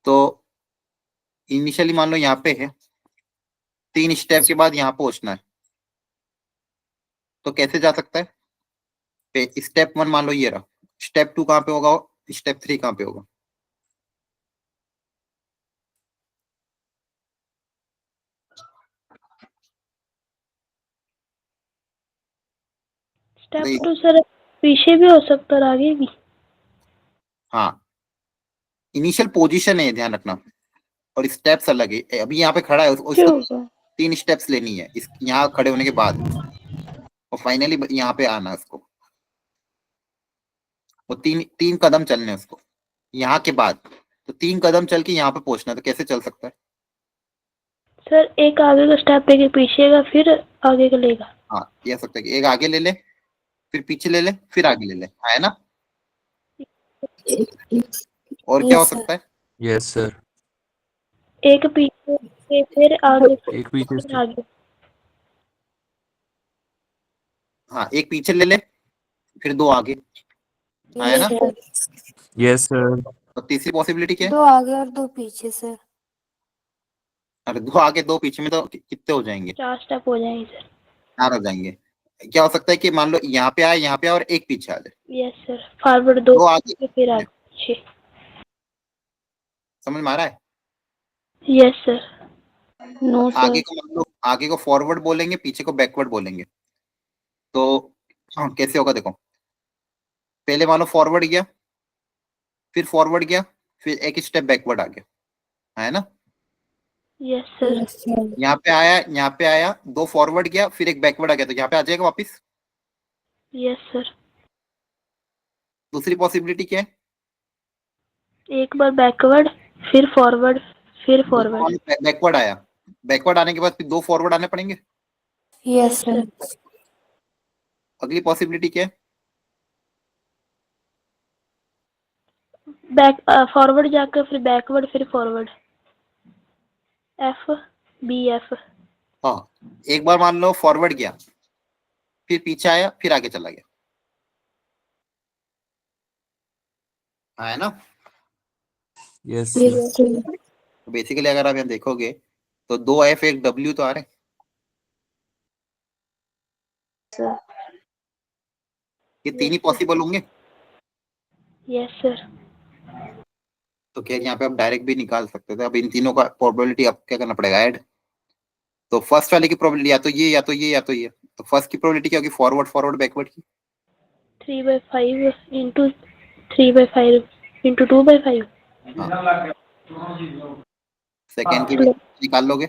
तो इनिशियली मान लो यहाँ पे है, 3 स्टेप के बाद यहाँ पहुंचना है, तो कैसे जा सकता है? स्टेप 1 मान लो ये रहा, स्टेप 2 कहाँ पे होगा, स्टेप 3 कहाँ पे होगा? स्टेप तो 2 सर पीछे भी हो सकता है और आगे भी। हाँ, इनिशियल पोजीशन है ध्यान रखना, और स्टेप्स अलग है। अभी यहाँ पे खड़ा है, उसको होगा 3 स्टेप्स लेनी है इस यहाँ खड़े होने के बाद, और फाइनली यहाँ पे आना है उसको। वो तीन कदम चलने हैं उसको यहाँ के बाद, तो 3 कदम चल के यहाँ पे पहुंचना है, तो कैसे चल सकता है? सर, एक आगे का स्टेप एक पीछे का फिर आगे का लेगा। हाँ, ये हो सकता है कि एक आगे ले ले, फिर पीछे ले ले, फिर आगे ले ले, है ना? और क्या हो यस सर। सकता है? Yes sir. एक पीछे से फिर आगे एक पीछे फिर से। आगे। हाँ, एक पीछे ले ले, फिर 2 आगे, है यस ना? सर। Yes sir. तो तीसरी पॉसिबिलिटी क्या है? 2 आगे और 2 पीछे सर। अरे 2 आगे 2 पीछे में तो कितने हो जाएंगे? 4 स्टेप हो जाएंगे सर। 4 हो जाएंगे। क्या हो सकता है कि मान लो यहाँ पे आए, यहाँ पे आए और एक पीछे आ जाए, यस सर, फॉरवर्ड 2 2 आगे। फिर आगे पीछे। समझ में आ रहा है? Yes sir. नो आगे सर। को मान लो, आगे को फॉरवर्ड बोलेंगे, पीछे को बैकवर्ड बोलेंगे। तो हाँ, कैसे होगा देखो, पहले मान लो फॉरवर्ड गया, फिर फॉरवर्ड गया, फिर एक स्टेप बैकवर्ड आ गया, है ना? Yes sir. Yes sir. यहाँ पे आया, यहाँ पे आया, 2 फॉरवर्ड गया, फिर एक बैकवर्ड आ गया, तो यहाँ पे आ जाएगा वापिस। Yes sir. दूसरी पॉसिबिलिटी क्या है? एक बार बैकवर्ड फिर फॉरवर्ड फिर फॉरवर्ड। बैकवर्ड आया, बैकवर्ड आने के बाद फिर 2 फॉरवर्ड आने पड़ेंगे। Yes sir. अगली पॉसिबिलिटी क्या है? बैक फॉरवर्ड जाकर फिर बैकवर्ड फिर फॉरवर्ड। F B F. हाँ, एक बार मान लो फॉरवर्ड गया, फिर पीछे आया, फिर आगे चला गया, है ना? Yes sir. Yes sir. Basically अगर आप यहाँ देखोगे तो 2 एफ 1 डब्ल्यू तो आ रहे हैं, ये 3 ही पॉसिबल होंगे। Yes sir. तो क्या यहाँ पे आप डायरेक्ट भी निकाल सकते थे? अब इन तीनों का प्रोबेबिलिटी अब क्या करना पड़ेगा, ऐड। तो फर्स्ट वाले की प्रोबेबिलिटी या तो ये या तो ये या तो ये, तो फर्स्ट की प्रोबेबिलिटी क्या होगी? फॉरवर्ड फॉरवर्ड बैकवर्ड की। 3/5 इंटू 3/5 इंटू 2/5। सेकेंड की भी निकाल लोगे।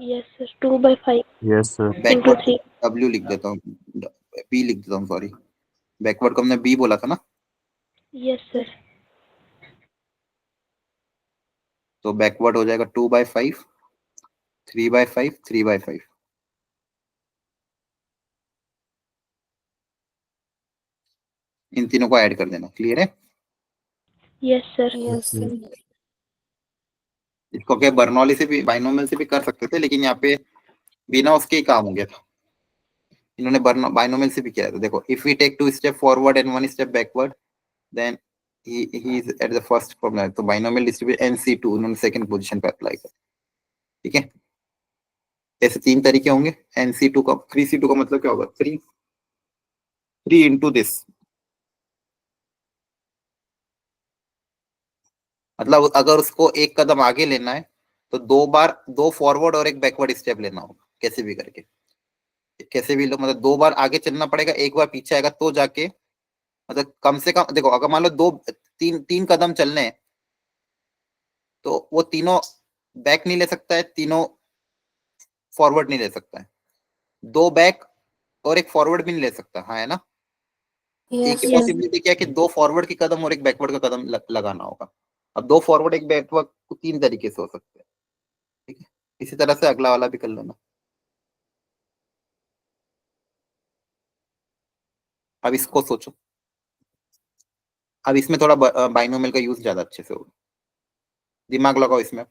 Yes sir, 2/5 yes sir. Into backward 3। W लिख देता हूँ, बी लिख देता हूँ, सॉरी। बैकवर्ड को हमने बी बोला था ना, यस सर। तो बैकवर्ड हो जाएगा 2/5, 3/5, 3/5। इन तीनों को ऐड कर देना। क्लियर है? Yes sir. Yes sir. इसको क्या बर्नौली से भी बाइनोमियल से भी कर सकते थे, लेकिन यहाँ पे बिना उसके ही काम हो गया था। इन्होंने बाइनोमियल से भी किया था। देखो, if we take 2 step forward and 1 step backward then he is at the first formula। तो बाइनोमियल डिस्ट्रीब्यूशन NC2 उन्होंने सेकंड पोजीशन पे अप्लाई किया। ठीक है, ऐसे 3 तरीके होंगे। NC2 का 3C2 का मतलब क्या होगा? 3 into this, मतलब अगर उसको एक कदम आगे लेना है तो 2 फॉरवर्ड और 1 बैकवर्ड स्टेप लेना होगा, कैसे भी करके। कैसे भी लो, मतलब 2 बार आगे चलना पड़ेगा, 1 बार पीछे आएगा तो जाके, मतलब कम से कम देखो, अगर मान लो 3 कदम चलने हैं तो वो तीनों बैक नहीं ले सकता है, तीनों फॉरवर्ड नहीं ले सकता है। 2 बैक और 1 फॉरवर्ड भी नहीं ले सकता, हाँ है ना? एक यस ही सर। पॉसिबिलिटी क्या है कि 2 फॉरवर्ड के कदम और 1 बैकवर्ड का कदम लगाना होगा। अब 2 फॉरवर्ड 1 बैकवर्ड 3 तरीके से हो सकते हैं। ठीक है, इसी तरह से अगला वाला भी कर लेना। अब इसको सोचो, अब इसमें थोड़ा बाइनोमियल का यूज ज्यादा अच्छे से होगा, दिमाग लगाओ इसमें।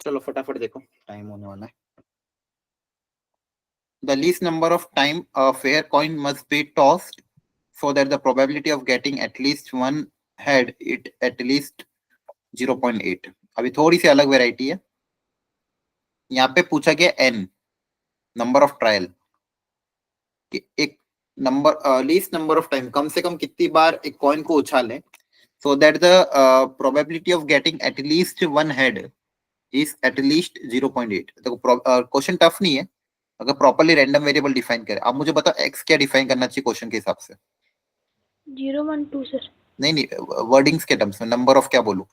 चलो फटाफट देखो, टाइम होने वाला है। The least number of time a fair coin must be tossed so that the probability of getting at least one head it at least 0.8। अभी थोड़ी सी अलग वेराइटी है। यहाँ पे पूछा गया n नंबर ऑफ ट्रायल, कि एक number least number of time, कम से कम कितनी बार एक कॉइन को उछालें so that the probability of getting at least one head is at least 0.8. देखो क्वेश्चन टफ नहीं है अगर प्रॉपर्ली रैंडम वेरिएबल डिफाइन करे. आप मुझे बताओ x क्या डिफाइन करना चाहिए क्वेश्चन के हिसाब से. 0 1 2 सर. नहीं वर्डिंग्स के टर्म्स में नंबर ऑफ क्या बोलूं.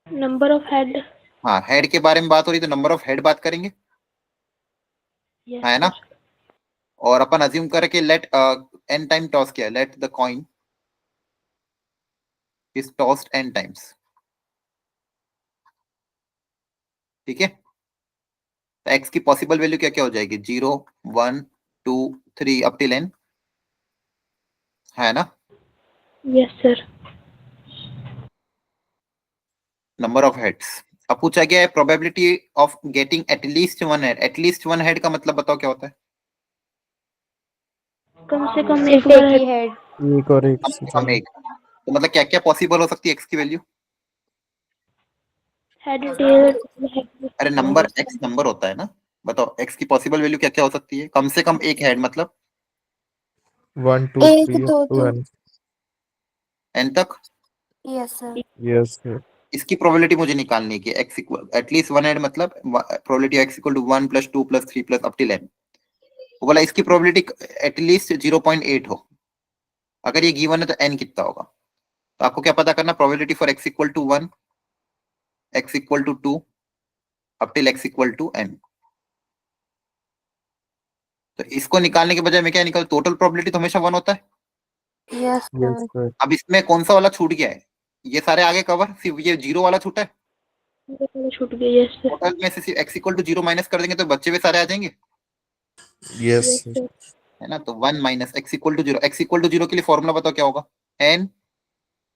Number of head. हाँ हेड के बारे में बात हो रही तो नंबर ऑफ हेड बात करेंगे यस है ना. और अपन अज्यूम करें कि लेट n टाइम टॉस किया. Let the coin is tossed n times. ठीक है. तो x की पॉसिबल वैल्यू क्या क्या हो जाएगी. 0 1 2 3 अप टिल n है ना. Yes sir. Number of heads. अब पूछा गया है probability of getting at least one head. At least one head का मतलब बताओ क्या होता है. कम से कम सिर्फ एक बार एक ही हेड। एक और एक कम से से कम ज्यादा। एक. तो मतलब क्या क्या पॉसिबल हो सकती है x की वैल्यू. Head tail. अरे नंबर x नंबर होता है ना. बताओ x की पॉसिबल वैल्यू क्या क्या हो सकती है. कम से कम एक हेड मतलब 1 2 एक 3 दो up to दो n. n तक. Yes sir Yes sir. इसकी प्रोबेबिलिटी मुझे निकालनी है कि x equal at least one head मतलब probability x equal to 1 + 2 + 3 + up till n. वो बोला इसकी प्रोबेबिलिटी एटलीस्ट 0.8 हो. अगर ये गिवन है तो n कितना होगा. तो आपको क्या पता करना. Probability for x equal to 1 x equal to 2 up till x equal to n. तो इसको निकालने के बजाय मैं क्या निकाल. टोटल प्रोबेबिलिटी तो हमेशा 1 होता है. Yes Yes sir sir. अब इसमें कौन सा वाला छूट गया है. ये सारे आगे कवर. सिर्फ ये 0 वाला छूटा है. छूट गई. Yes sir. टोटल में से सिर्फ x इक्वल टू 0 माइनस कर देंगे तो बच्चे भी सारे आ जाएंगे Yes यस sir. सर. है ना. तो 1 - x equal to 0. x equal to 0 के लिए फॉर्मूला बताओ क्या होगा. n.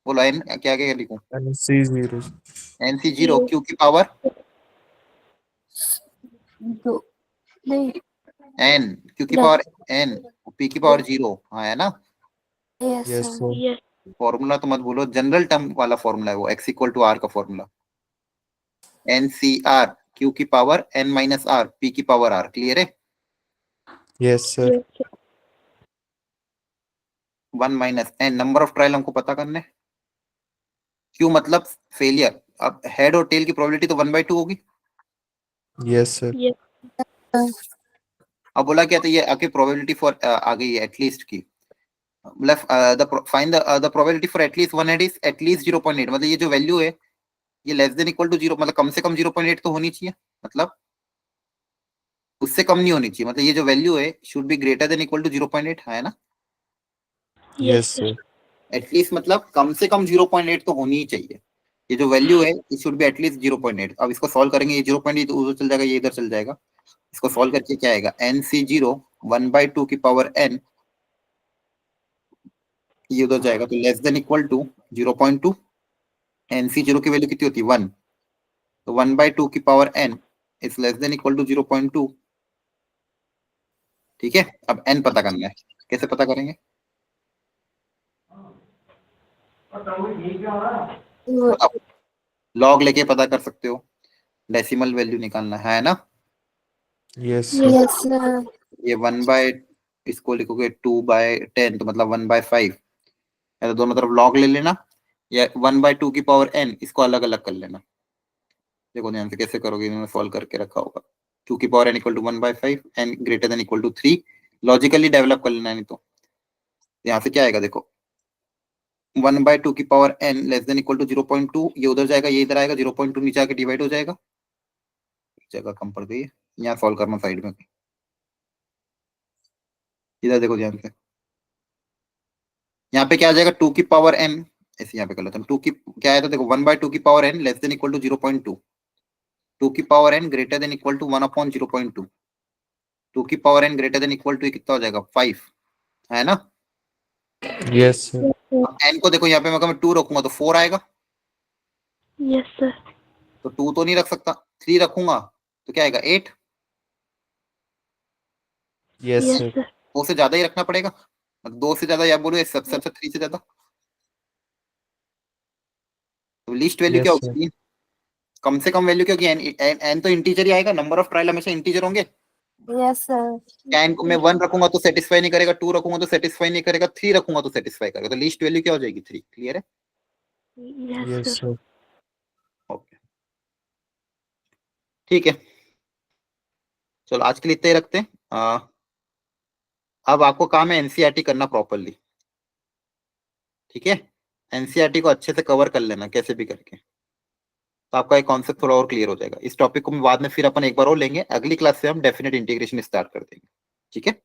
बोलो n क्या क्या लिखूं. And C0. n c 0 q की पावर दो नहीं n q की दस पावर n p की पावर 0. हाँ है ना. Yes Yes sir sir. Yes. Formula तो मत भूलो. जनरल टर्म वाला फॉर्मूला है वो. x इक्वल टू r का formula n c r q की पावर n - r p की पावर r. क्लियर है. Yes sir. Yes sir. 1 - n number of trial हमको पता करने. q मतलब फेलियर. अब हेड और टेल की प्रोबेबिलिटी तो 1/2 होगी. Yes sir. यस. अब बोला क्या था. ये आके प्रोबेबिलिटी फॉर आ गई है एटलीस्ट की. मतलब find the probability for at least one head is at least 0.8. मतलब ये जो वैल्यू है ये लेस देन इक्वल टू 0 मतलब कम से कम 0.8 तो होनी चाहिए. मतलब उससे कम नहीं होनी चाहिए. मतलब ये जो वैल्यू है should be greater than equal to 0.8 है ना. Yes yes sir. Sir. At least मतलब कम से कम 0.8 तो होनी ही चाहिए. ये जो वैल्यू है इट शुड बी एटलीस्ट 0.8. अब इसको सॉल्व करेंगे. ये 0.8 उधर चल जाएगा ये इधर चल जाएगा. इसको सॉल्व करके क्या आएगा. nc0 1/2 की पावर n ये उधर जाएगा तो less than equal to 0.2. nc0 की वैल्यू कितनी होती है 1. तो 1/2 की power n is less than equal to 0.2. ठीक है. अब n पता करना है. कैसे पता करेंगे. अब लॉग लेके पता कर सकते हो. डेसिमल वैल्यू निकालना है ना. Yes sir. यस सर ये 1 इसको लिखोगे 2/10 तो मतलब 1/5. या तो दोनों तरफ लॉग ले लेना या 1/2 की पावर n इसको अलग अलग कर लेना. देखो ध्यान से कैसे करोगे. इन्होंने सॉल्व करके रखा होगा. 2 की power n equal to 1/5 n greater than equal to 3. Logically develop कर लेना. नहीं तो यहाँ से क्या आएगा देखो. 1/2 की power n less than equal to 0.2. ये उधर जाएगा ये इधर आएगा. 0.2 नीचे आके डिवाइड हो जाएगा. जगह कम पड़ गई है. यहाँ सॉल्व करना साइड में. इधर देखो ध्यान से. यहाँ पे क्या आ जाएगा 2 की पावर n. ऐसे यहाँ पे कर लेते हैं. 2 की क्या आया था देखो 1/2 की power n less than equal to 0.2. 2 की power n greater than equal to 1/0.2. 2 की power n greater than equal to कितना हो जाएगा 5 है ना. Yes sir. अब n को देखो यहाँ पे मैं 2 रखूंगा तो 4 आएगा. Yes sir. तो 2 तो नहीं रख सकता. 3 रखूंगा तो क्या आएगा 8. Yes yes sir. सर. 2 से ज्यादा ही रखना पड़ेगा. 2 से ज्यादा या बोलो सबसे अच्छा 3 से ज्यादा. तो लीस्ट वैल्यू क्या Yes sir. होगी. कम से कम वैल्यू क्योंकि n तो इंटीजर ही आएगा. नंबर ऑफ ट्रायल हमेशा इंटीजर होंगे. यस सर कैन को मैं 1 रखूंगा तो सेटिस्फाई नहीं करेगा, 2 रखूंगा तो सेटिस्फाई नहीं करेगा, 3 रखूंगा तो सेटिस्फाई करेगा। तो लीस्ट वैल्यू क्या हो जाएगी? 3। क्लियर है? Yes yes sir. Sir. Okay ठीक है, चलो आज के लिए इतना ही रखते हैं। अब आपको काम है एनसीईआरटी करना प्रॉपरली, ठीक है? एनसीईआरटी को अच्छे से कवर कर लेना कैसे भी करके, तो आपका एक कॉन्सेप्ट थोड़ा और क्लियर हो जाएगा। इस टॉपिक को बाद में फिर अपन एक बार और लेंगे, अगली क्लास से हम डेफिनेट इंटीग्रेशन स्टार्ट कर देंगे, ठीक है?